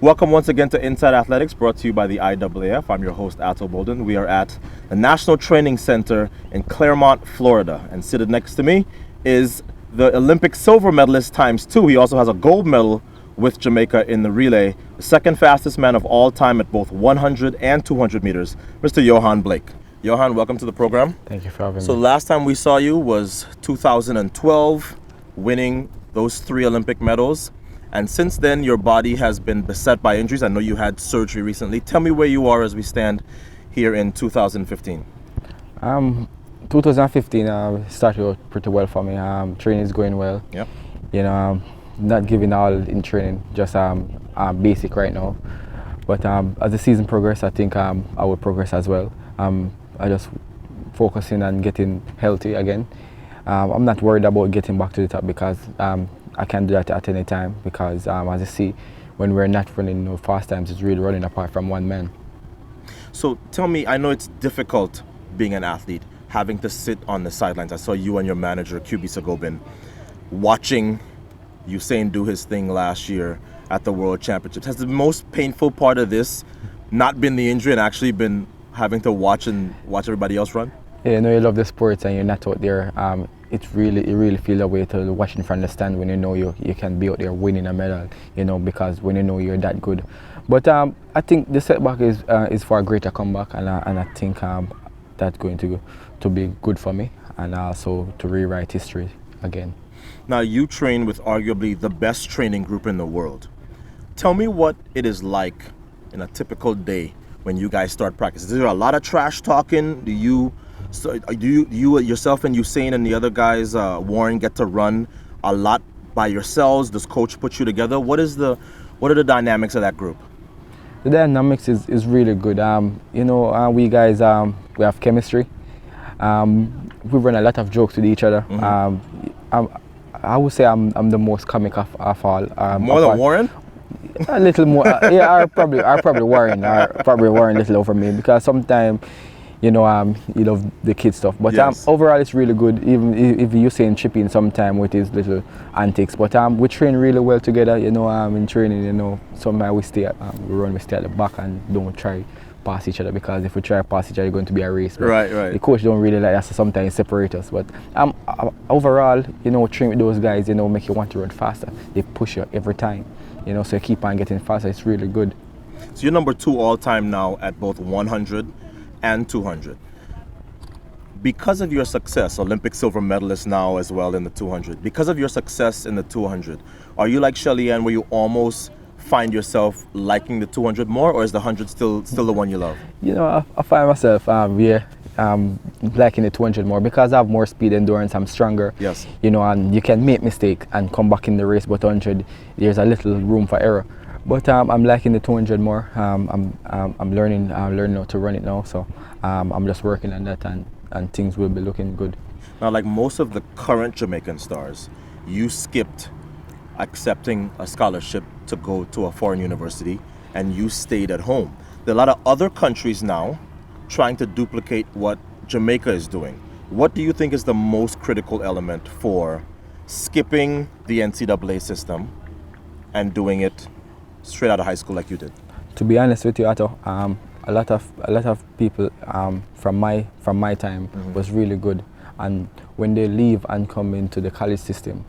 Welcome once again to Inside Athletics, brought to you by the IAAF. I'm your host, Ato Bolden. We are at the National Training Center in Claremont, Florida. And seated next to me is the Olympic silver medalist ×2. He also has a gold medal with Jamaica in the relay, the second fastest man of all time at both 100 and 200 meters, Mr. Yohan Blake. Yohan, welcome to the program. Thank you for having me. So last time we saw you was 2012, winning those 3 Olympic medals. And since then, your body has been beset by injuries. I know you had surgery recently. Tell me where you are as we stand here in 2015. 2015 started out pretty well for me. Training is going well. Yep. Not giving all in training, just basic right now. But as the season progresses, I think I will progress as well. I just focusing on getting healthy again. I'm not worried about getting back to the top because I can do that at any time because as you see, when we're not running fast times, it's really running apart from one man. So tell me, I know it's difficult being an athlete, having to sit on the sidelines. I saw you and your manager, QB Sagobin, watching Usain do his thing last year at the World Championships. Has the most painful part of this not been the injury and actually been having to watch everybody else run? Yeah, you love the sports and you're not out there. It really feels a way to watching from the stand when you know you can be out there winning a medal, because when you know you're that good. But I think the setback is for a greater comeback, and I think that's going to be good for me and also to rewrite history again. Now you train with arguably the best training group in the world. Tell me what it is like in a typical day when you guys start practice. Is there a lot of trash talking? Do you yourself and Usain and the other guys, Warren, get to run a lot by yourselves? Does coach put you together? What are the dynamics of that group? The dynamics is really good. We guys we have chemistry. We run a lot of jokes with each other. Mm-hmm. I would say I'm the most comic of all. More than Warren? A little more. Yeah, I probably Warren a little over me because sometimes. You love the kid stuff, but yes. Overall it's really good. Even if you say chip in sometime with his little antics, but we train really well together. In training, sometimes we stay at the back and don't try pass each other because if we try pass each other, it's going to be a race. But right. The coach don't really like that, so sometimes separate us. But overall, train with those guys, make you want to run faster. They push you every time, so you keep on getting faster. It's really good. So you're number 2 all time now at both 100 and 200. Because of your success, Olympic silver medalist now as well in the 200, because of your success in the 200, are you like Shelly Ann where you almost find yourself liking the 200 more, or is the 100 still the one you love? I find myself liking the 200 more because I have more speed, endurance, I'm stronger. Yes. And you can make mistake and come back in the race, but 100 there's a little room for error. But I'm liking the 200 more. I'm learning how to run it now, so I'm just working on that, and things will be looking good. Now, like most of the current Jamaican stars, you skipped accepting a scholarship to go to a foreign university, and you stayed at home. There are a lot of other countries now trying to duplicate what Jamaica is doing. What do you think is the most critical element for skipping the NCAA system and doing it straight out of high school like you did? To be honest with you, Ato, a lot of people from my time was really good, and when they leave and come into the college system,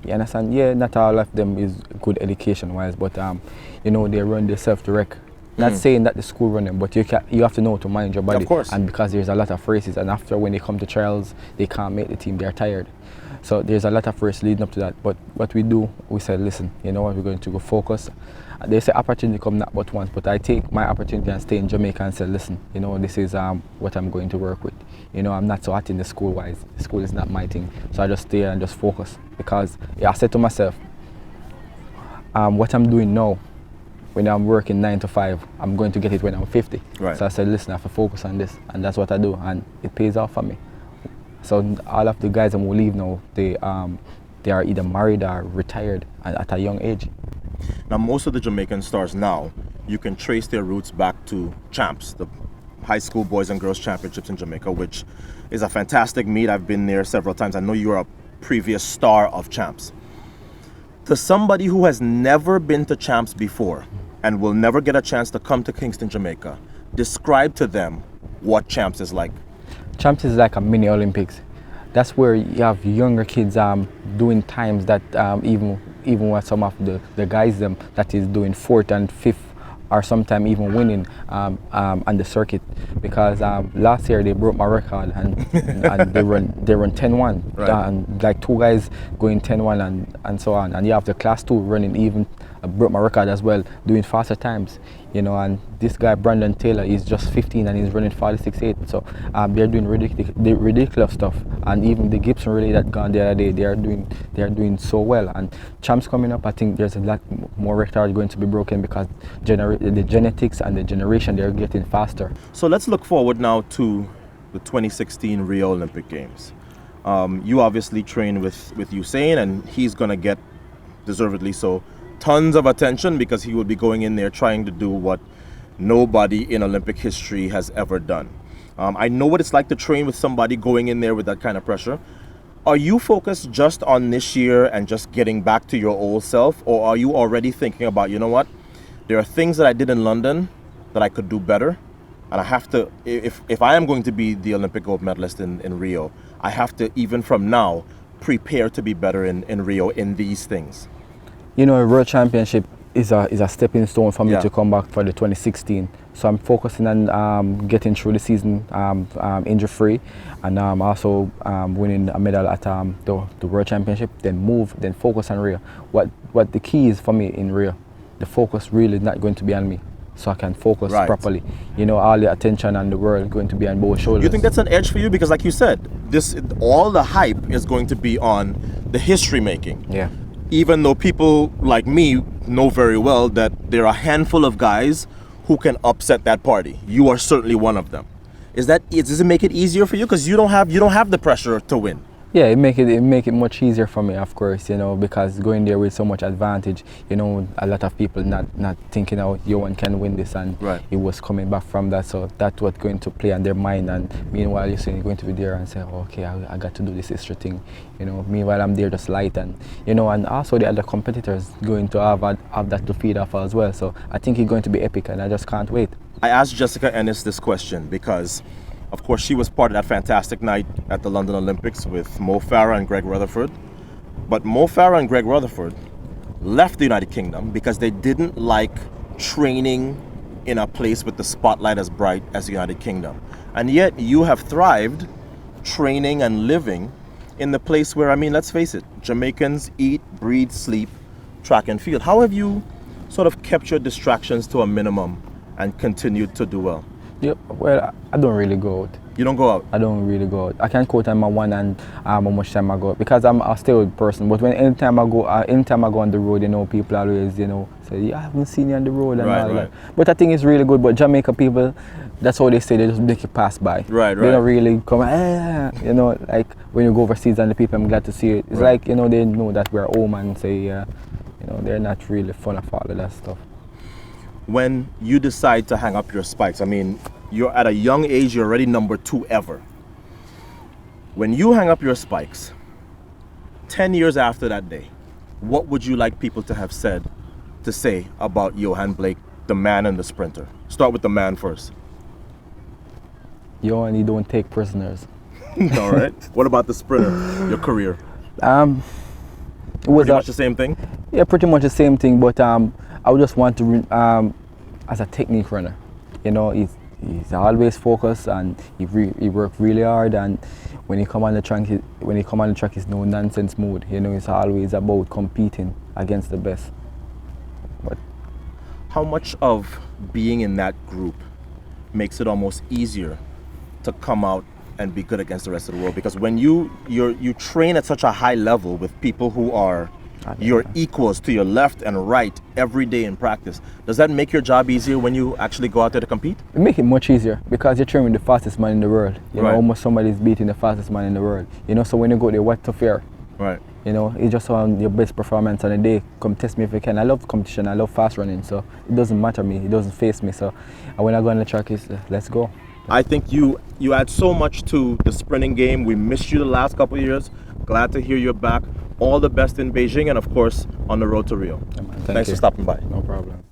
you understand? Yeah, not all of them is good education-wise, but they run their self-direct. Not saying that the school run them, but you have to know to mind your body. Of course. And because there's a lot of races, and after when they come to trials, they can't make the team. They're tired. So there's a lot of race leading up to that. But what we do, we say, listen, you know what, we're going to go focus. They say opportunity come not but once, but I take my opportunity and stay in Jamaica and say, listen, this is what I'm going to work with. I'm not so hot in the school-wise. School is not my thing. So I just stay and just focus because I said to myself, what I'm doing now, when I'm working 9 to 5, I'm going to get it when I'm 50. Right. So I said, listen, I have to focus on this, and that's what I do, and it pays off for me. So all of the guys who leave now, they are either married or retired at a young age. Now, most of the Jamaican stars now, you can trace their roots back to Champs, the high school boys and girls championships in Jamaica, which is a fantastic meet. I've been there several times. I know you're a previous star of Champs. To somebody who has never been to Champs before and will never get a chance to come to Kingston, Jamaica, describe to them what Champs is like. Champs is like a mini Olympics. That's where you have younger kids doing times that even with some of the guys them that is doing fourth and fifth, or sometimes even winning on the circuit, because last year they broke my record and they run 10-1, Right. and like two guys going 10-1 and so on, and you have the class 2 running even broke my record as well, doing faster times, you know. And this guy Brandon Taylor is just 15 and he's running 46.8. So they're doing ridiculous stuff, and even the Gibson relay that gone the other day, they are doing so well. And Champs coming up, I think there's a lot more records going to be broken because the genetics and the generation, they're getting faster. So let's look forward now to the 2016 Rio Olympic Games. You obviously train with Usain, and he's going to get, deservedly so, tons of attention because he will be going in there trying to do what nobody in Olympic history has ever done. I know what it's like to train with somebody going in there with that kind of pressure. Are you focused just on this year and just getting back to your old self, or are you already thinking about, you know what, there are things that I did in London that I could do better, and I have to, if I am going to be the Olympic gold medalist in Rio, I have to, even from now, prepare to be better in Rio in these things? You know, a World Championship is a stepping stone for me Yeah. to come back for the 2016. So I'm focusing on getting through the season injury free, and also winning a medal at the World Championship. Then focus on Rio. What the key is for me in Rio, the focus really is not going to be on me, so I can focus Right. properly. You know, all the attention on the world going to be on both shoulders. You think that's an edge for you? Because like you said, all the hype is going to be on the history making. Yeah. Even though people like me know very well that there are a handful of guys who can upset that party. You are certainly one of them. Does it make it easier for you? Because you don't have the pressure to win. Yeah, it make it much easier for me, of course, you know, because going there with so much advantage, you know, a lot of people not thinking how Yohan can win this, and Right. he was coming back from that, so that's what's going to play on their mind. And meanwhile, you're saying you're going to be there and say, oh, okay, I got to do this extra thing, you know. Meanwhile, I'm there just light, and you know, and also the other competitors going to have that to feed off as well. So I think it's going to be epic, and I just can't wait. I asked Jessica Ennis this question because, of course, she was part of that fantastic night at the London Olympics with Mo Farah and Greg Rutherford. But Mo Farah and Greg Rutherford left the United Kingdom because they didn't like training in a place with the spotlight as bright as the United Kingdom. And yet you have thrived training and living in the place where, I mean, let's face it, Jamaicans eat, breathe, sleep, track and field. How have you sort of kept your distractions to a minimum and continued to do well? Yeah, well, I don't really go out. You don't go out? I don't really go out. I can't quote on my one and how much time I go out, because I'm a stay person. But anytime I go on the road, you know, people always, you know, say, yeah, I haven't seen you on the road and all that. But I think it's really good. But Jamaica people, that's how they say, they just make it pass by. Right. They don't really come, you know, like when you go overseas and the people, I'm glad to see it. It's like, you know, they know that we're home and say, you know, they're not really fun of all of that stuff. When you decide to hang up your spikes, I mean, you're at a young age, you're already number 2 ever. When you hang up your spikes, 10 years after that day, what would you like people to say about Yohan Blake, the man and the sprinter? Start with the man first. You don't take prisoners. All right. What about the sprinter, your career? It was Pretty much the same thing? Yeah, pretty much the same thing, but I would just want to, as a technique runner, you know, he's always focused and he works really hard, and when he come on the track, it's no nonsense mood. You know, it's always about competing against the best. But how much of being in that group makes it almost easier to come out and be good against the rest of the world? Because when you train at such a high level with people who are your equals to your left and right every day in practice, does that make your job easier when you actually go out there to compete? It makes it much easier because you're training with the fastest man in the world. You know, almost somebody's beating the fastest man in the world. You know, so when you go there, what to fear? Right. You know, it's just on your best performance on the day. Come test me if you can. I love competition. I love fast running, so it doesn't matter me. It doesn't face me. So when I go on the track, it's let's go. I think you add so much to the sprinting game. We missed you the last couple of years. Glad to hear you're back. All the best in Beijing and, of course, on the road to Rio. Yeah, man. Thanks for stopping by. No problem.